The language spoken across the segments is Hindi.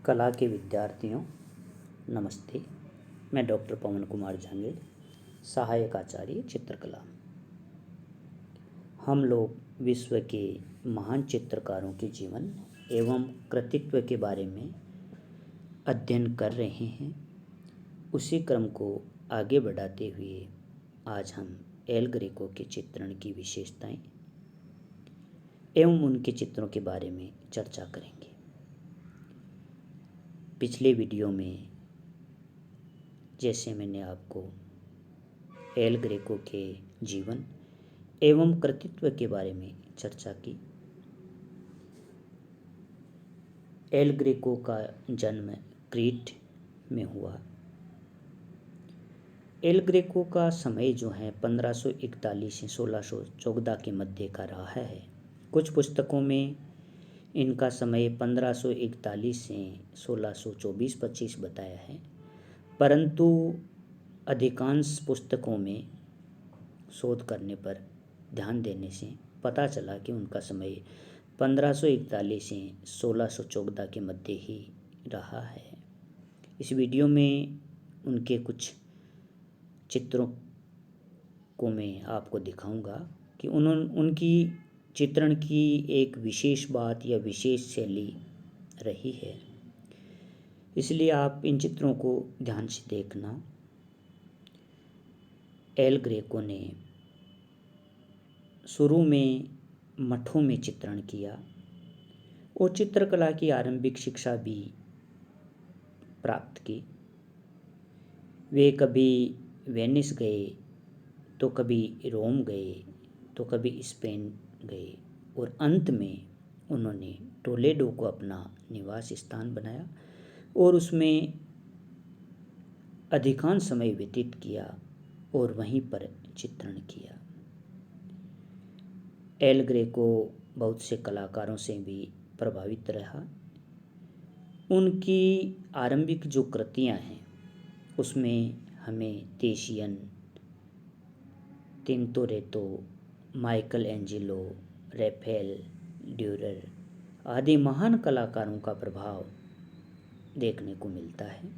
कला के विद्यार्थियों नमस्ते। मैं डॉक्टर पवन कुमार झांगे, सहायक आचार्य चित्रकला। हम लोग विश्व के महान चित्रकारों के जीवन एवं कृतित्व के बारे में अध्ययन कर रहे हैं। उसी क्रम को आगे बढ़ाते हुए आज हम एल ग्रेको के चित्रण की विशेषताएं एवं उनके चित्रों के बारे में चर्चा करेंगे। पिछले वीडियो में जैसे मैंने आपको एल ग्रेको के जीवन एवं कृतित्व के बारे में चर्चा की। एल ग्रेको का जन्म क्रीट में हुआ। एल ग्रेको का समय जो है 1541 से 1614 के मध्य का रहा है। कुछ पुस्तकों में इनका समय 1541 से 1624-25 बताया है, परंतु अधिकांश पुस्तकों में शोध करने पर ध्यान देने से पता चला कि उनका समय 1541 से 1614 के मध्य ही रहा है। इस वीडियो में उनके कुछ चित्रों को मैं आपको दिखाऊंगा कि उनकी चित्रण की एक विशेष बात या विशेष शैली रही है, इसलिए आप इन चित्रों को ध्यान से देखना। एल ग्रेको ने शुरू में मठों में चित्रण किया और चित्रकला की आरंभिक शिक्षा भी प्राप्त की। वे कभी वेनिस गए, तो कभी रोम गए, तो कभी स्पेन गए और अंत में उन्होंने टोलेडो को अपना निवास स्थान बनाया और उसमें अधिकांश समय व्यतीत किया और वहीं पर चित्रण किया। एल ग्रेको बहुत से कलाकारों से भी प्रभावित रहा। उनकी आरंभिक जो कृतियां हैं उसमें हमें तेशियन, तिंटोरेतो, माइकल एंजेलो, रैफेल, ड्यूरर आदि महान कलाकारों का प्रभाव देखने को मिलता है।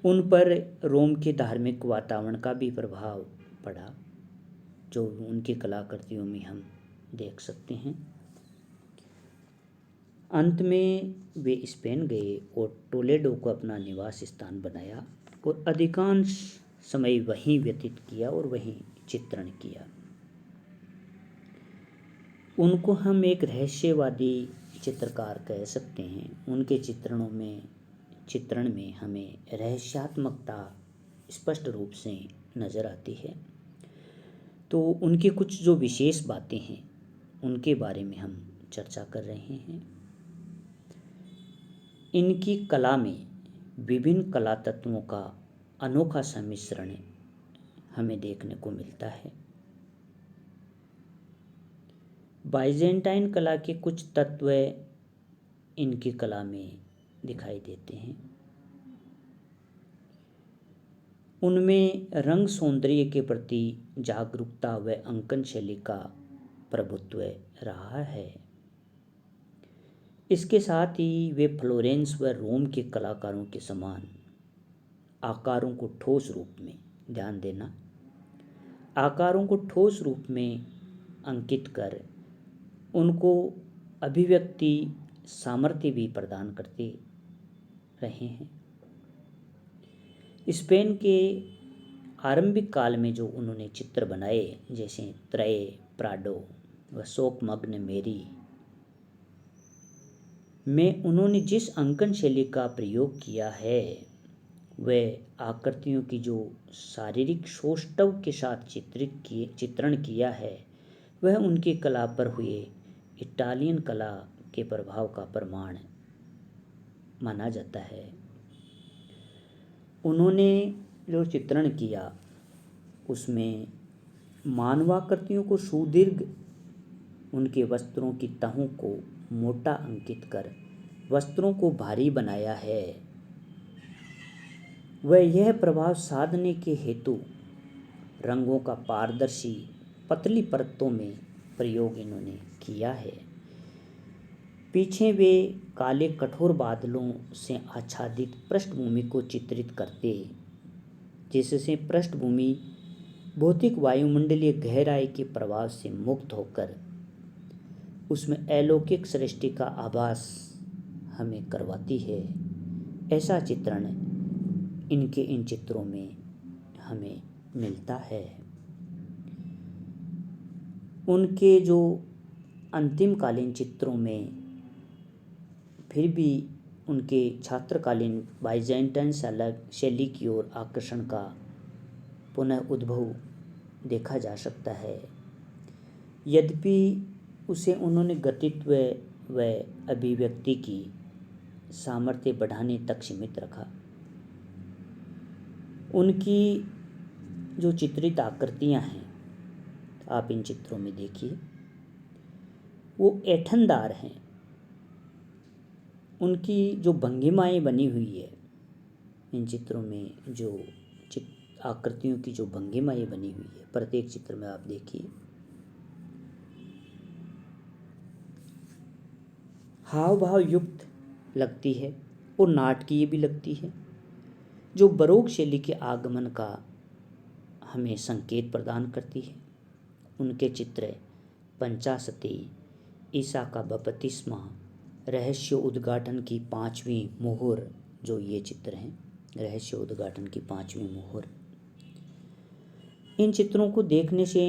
उन पर रोम के धार्मिक वातावरण का भी प्रभाव पड़ा, जो उनकी कलाकृतियों में हम देख सकते हैं। अंत में वे स्पेन गए और टोलेडो को अपना निवास स्थान बनाया और अधिकांश समय वहीं व्यतीत किया और वहीं चित्रण किया। उनको हम एक रहस्यवादी चित्रकार कह सकते हैं। उनके चित्रण में हमें रहस्यात्मकता स्पष्ट रूप से नज़र आती है। तो उनकी कुछ जो विशेष बातें हैं उनके बारे में हम चर्चा कर रहे हैं। इनकी कला में विभिन्न कला तत्वों का अनोखा सम्मिश्रण हमें देखने को मिलता है। बाइजेंटाइन कला के कुछ तत्व इनकी कला में दिखाई देते हैं। उनमें रंग सौंदर्य के प्रति जागरूकता व अंकन शैली का प्रभुत्व रहा है। इसके साथ ही वे फ्लोरेंस व रोम के कलाकारों के समान आकारों को ठोस रूप में, ध्यान देना, आकारों को ठोस रूप में अंकित कर उनको अभिव्यक्ति सामर्थ्य भी प्रदान करते रहे हैं। स्पेन के आरंभिक काल में जो उन्होंने चित्र बनाए, जैसे त्रय, प्राडो व शोकमग्न मेरी में उन्होंने जिस अंकन शैली का प्रयोग किया है, वह आकृतियों की जो शारीरिक सौष्ठव के साथ चित्रण किया है, वह उनकी कला पर हुए इटालियन कला के प्रभाव का प्रमाण माना जाता है। उन्होंने जो चित्रण किया उसमें मानवाकृतियों को सुदीर्घ, उनके वस्त्रों की तहों को मोटा अंकित कर वस्त्रों को भारी बनाया है। वह यह प्रभाव साधने के हेतु रंगों का पारदर्शी पतली परतों में प्रयोग इन्होंने किया है। पीछे वे काले कठोर बादलों से आच्छादित पृष्ठभूमि को चित्रित करते, जिससे पृष्ठभूमि भौतिक वायुमंडलीय गहराई के प्रभाव से मुक्त होकर उसमें अलौकिक सृष्टि का आभास हमें करवाती है। ऐसा चित्रण इनके इन चित्रों में हमें मिलता है। उनके जो अंतिमकालीन चित्रों में फिर भी उनके छात्रकालीन बाइजेंटाइन शैली की ओर आकर्षण का पुनः उद्भव देखा जा सकता है। यद्यपि उसे उन्होंने गतित्व व अभिव्यक्ति की सामर्थ्य बढ़ाने तक सीमित रखा। उनकी जो चित्रित आकृतियां हैं, आप इन चित्रों में देखिए, वो ऐंठनदार हैं। उनकी जो भंगिमाएं बनी हुई है, इन चित्रों में जो आकृतियों की जो भंगिमाएं बनी हुई है, प्रत्येक चित्र में आप देखिए, हाव भाव युक्त लगती है और नाटकीय भी लगती है, जो बरोक शैली के आगमन का हमें संकेत प्रदान करती है। उनके चित्र पंचाशती, ईसा का बपतिस्मा, रहस्य उद्घाटन की 5वीं मोहर, जो ये चित्र हैं, रहस्य उद्घाटन की 5वीं मोहर, इन चित्रों को देखने से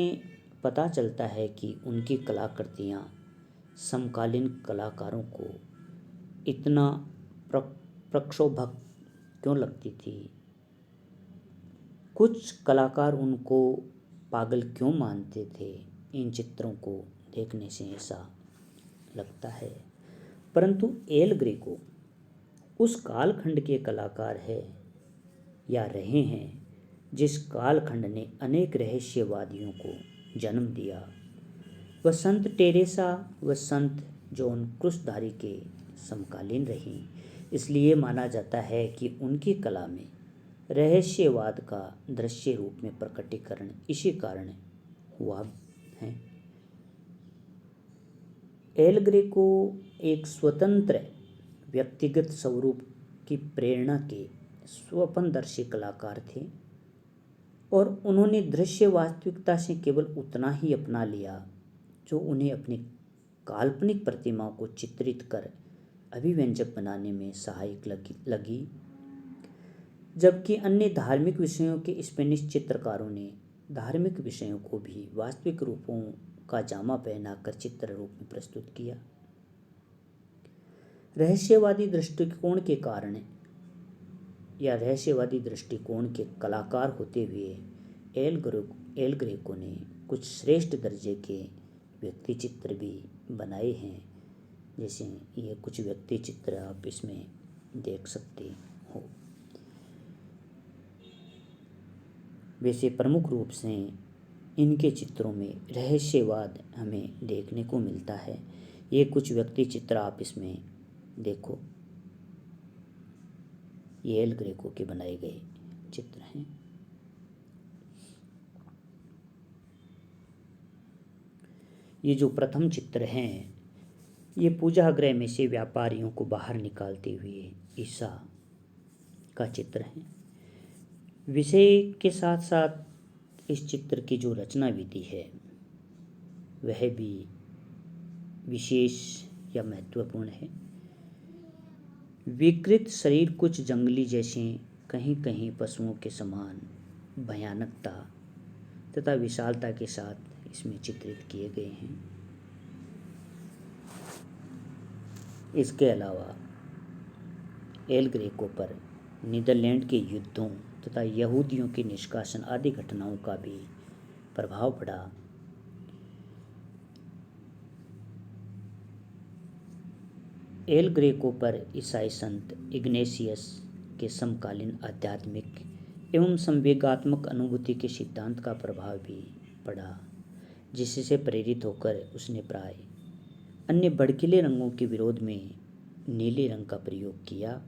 पता चलता है कि उनकी कलाकृतियाँ समकालीन कलाकारों को इतना प्रक्षोभक क्यों लगती थी। कुछ कलाकार उनको पागल क्यों मानते थे। इन चित्रों को देखने से ऐसा लगता है। परंतु एल ग्रेको उस कालखंड के कलाकार है या रहे हैं जिस कालखंड ने अनेक रहस्यवादियों को जन्म दिया। वह संत टेरेसा व संत जॉन क्रूसधारी के समकालीन रहीं। इसलिए माना जाता है कि उनकी कला में रहस्यवाद का दृश्य रूप में प्रकटीकरण इसी कारण हुआ है। एल ग्रेको एक स्वतंत्र व्यक्तिगत स्वरूप की प्रेरणा के स्वप्नदर्शी कलाकार थे और उन्होंने दृश्य वास्तविकता से केवल उतना ही अपना लिया जो उन्हें अपनी काल्पनिक प्रतिमाओं को चित्रित कर अभिव्यंजक बनाने में सहायक लगी। जबकि अन्य धार्मिक विषयों के स्पेनिश चित्रकारों ने धार्मिक विषयों को भी वास्तविक रूपों का जामा पहनाकर चित्र रूप में प्रस्तुत किया। रहस्यवादी दृष्टिकोण के कारण या रहस्यवादी दृष्टिकोण के कलाकार होते हुए एल ग्रेको ने कुछ श्रेष्ठ दर्जे के व्यक्ति चित्र भी बनाए हैं। जैसे ये कुछ व्यक्ति चित्र आप इसमें देख सकते हो। वैसे प्रमुख रूप से इनके चित्रों में रहस्यवाद हमें देखने को मिलता है। ये कुछ व्यक्ति चित्र आप इसमें देखो, ये एल ग्रेको के बनाए गए चित्र हैं। ये जो प्रथम चित्र हैं, ये पूजा गृह में से व्यापारियों को बाहर निकालते हुए ईसा का चित्र है। विषय के साथ साथ इस चित्र की जो रचना विधि है वह भी विशेष या महत्वपूर्ण है। विकृत शरीर कुछ जंगली जैसे, कहीं कहीं पशुओं के समान भयानकता तथा विशालता के साथ इसमें चित्रित किए गए हैं। इसके अलावा एल ग्रेको पर नीदरलैंड के युद्धों तथा यहूदियों के निष्कासन आदि घटनाओं का भी प्रभाव पड़ा। एल ग्रेको पर ईसाई संत इग्नेशियस के समकालीन आध्यात्मिक एवं संवेगात्मक अनुभूति के सिद्धांत का प्रभाव भी पड़ा, जिससे प्रेरित होकर उसने प्राय अन्य भड़कीले रंगों के विरोध में नीले रंग का प्रयोग किया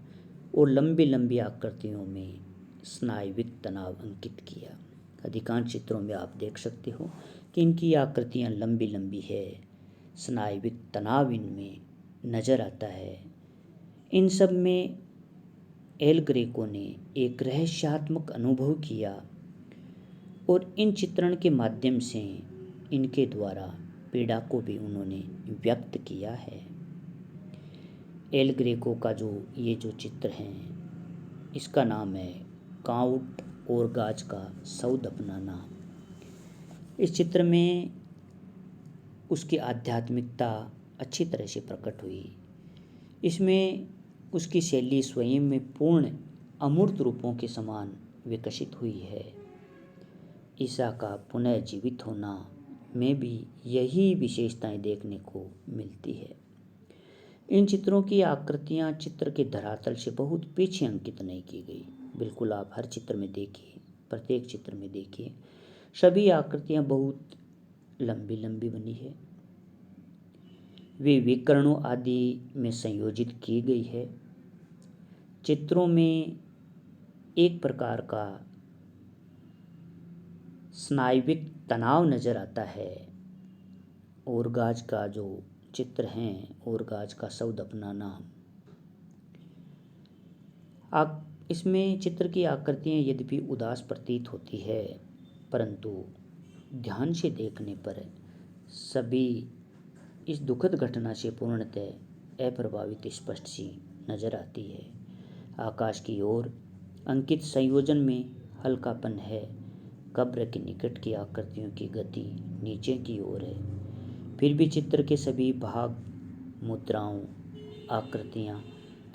और लंबी लंबी आकृतियों में स्नायुविक तनाव अंकित किया। अधिकांश चित्रों में आप देख सकते हो कि इनकी आकृतियाँ लंबी लंबी है, स्नायुविक तनाव इनमें नज़र आता है। इन सब में एल ग्रेको ने एक रहस्यात्मक अनुभव किया और इन चित्रण के माध्यम से इनके द्वारा पीड़ा को भी उन्होंने व्यक्त किया है। एल ग्रेको का ये जो चित्र है इसका नाम है काउंट ओरगाज का सऊद अपनाना। इस चित्र में उसकी आध्यात्मिकता अच्छी तरह से प्रकट हुई। इसमें उसकी शैली स्वयं में पूर्ण अमूर्त रूपों के समान विकसित हुई है। ईसा का पुनः जीवित होना में भी यही विशेषताएं देखने को मिलती है। इन चित्रों की आकृतियां चित्र के धरातल से बहुत पीछे अंकित नहीं की गई। बिल्कुल आप हर चित्र में देखिए, प्रत्येक चित्र में देखिए, सभी आकृतियां बहुत लंबी लंबी बनी है। वे विकर्णों आदि में संयोजित की गई है। चित्रों में एक प्रकार का स्नायुविक तनाव नज़र आता है। ओरगाज का जो चित्र हैं, ओरगाज का सऊद अपनाना, इसमें चित्र की आकृतियाँ यद्यपि उदास प्रतीत होती है, परंतु ध्यान से देखने पर सभी इस दुखद घटना से पूर्णतः अप्रभावित स्पष्ट सी नजर आती है। आकाश की ओर अंकित संयोजन में हल्कापन है। कब्र के निकट की आकृतियों की गति नीचे की ओर है। फिर भी चित्र के सभी भाग मुद्राओं, आकृतियाँ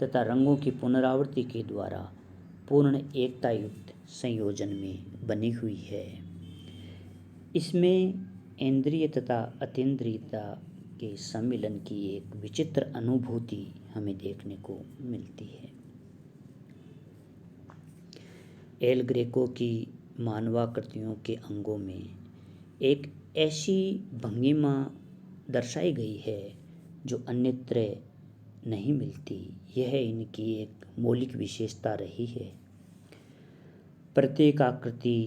तथा रंगों की पुनरावृत्ति के द्वारा पूर्ण एकता युक्त संयोजन में बनी हुई है। इसमें इंद्रिय तथा अतीन्द्रियता के सम्मिलन की एक विचित्र अनुभूति हमें देखने को मिलती है। एल ग्रेको की मानवाकृतियों के अंगों में एक ऐसी भंगिमा दर्शाई गई है जो अन्यत्र नहीं मिलती। यह इनकी एक मौलिक विशेषता रही है। प्रत्येक आकृति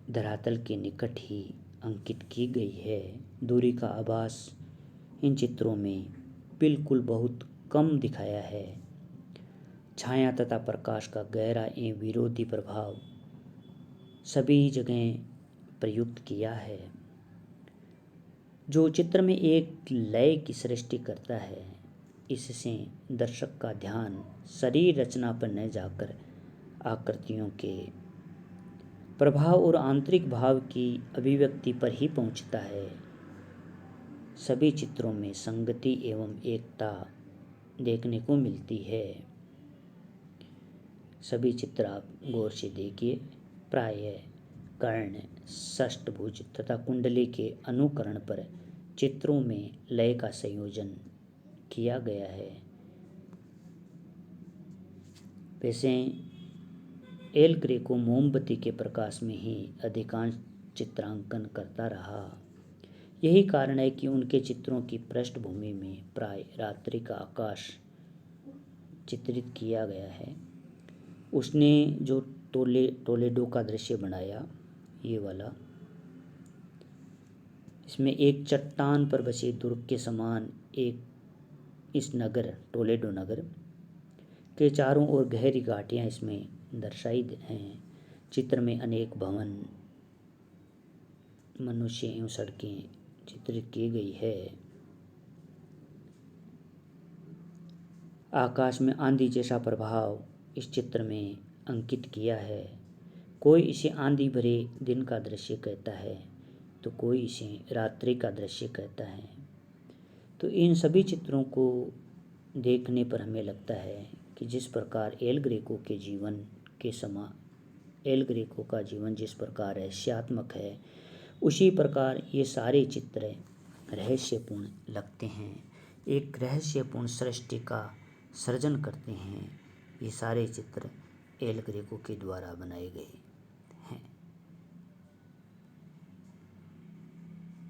धरातल के निकट ही अंकित की गई है। दूरी का आभास इन चित्रों में बिल्कुल बहुत कम दिखाया है। छाया तथा प्रकाश का गहरा एवं विरोधी प्रभाव सभी जगह प्रयुक्त किया है, जो चित्र में एक लय की सृष्टि करता है। इससे दर्शक का ध्यान शरीर रचना पर न जाकर आकृतियों के प्रभाव और आंतरिक भाव की अभिव्यक्ति पर ही पहुंचता है। सभी चित्रों में संगति एवं एकता देखने को मिलती है। सभी चित्र आप गौर से देखिए। प्रायः कर्ण, षष्ठभुज तथा कुंडली के अनुकरण पर चित्रों में लय का संयोजन किया गया है। वैसे एल ग्रेको मोमबत्ती के प्रकाश में ही अधिकांश चित्रांकन करता रहा। यही कारण है कि उनके चित्रों की पृष्ठभूमि में प्राय रात्रि का आकाश चित्रित किया गया है। उसने जो टोलेडो का दृश्य बनाया, ये वाला, इसमें एक चट्टान पर बसे दुर्ग के समान एक इस नगर टोलेडो नगर के चारों ओर गहरी घाटियाँ इसमें दर्शाई हैं। चित्र में अनेक भवन, मनुष्य एवं सड़कें चित्रित की गई है। आकाश में आंधी जैसा प्रभाव इस चित्र में अंकित किया है। कोई इसे आंधी भरे दिन का दृश्य कहता है तो कोई इसे रात्रि का दृश्य कहता है। तो इन सभी चित्रों को देखने पर हमें लगता है कि जिस प्रकार एल ग्रेको का जीवन जिस प्रकार रहस्यात्मक है, उसी प्रकार ये सारे चित्र रहस्यपूर्ण लगते हैं। एक रहस्यपूर्ण सृष्टि का सृजन करते हैं। ये सारे चित्र एल ग्रेको के द्वारा बनाए गए।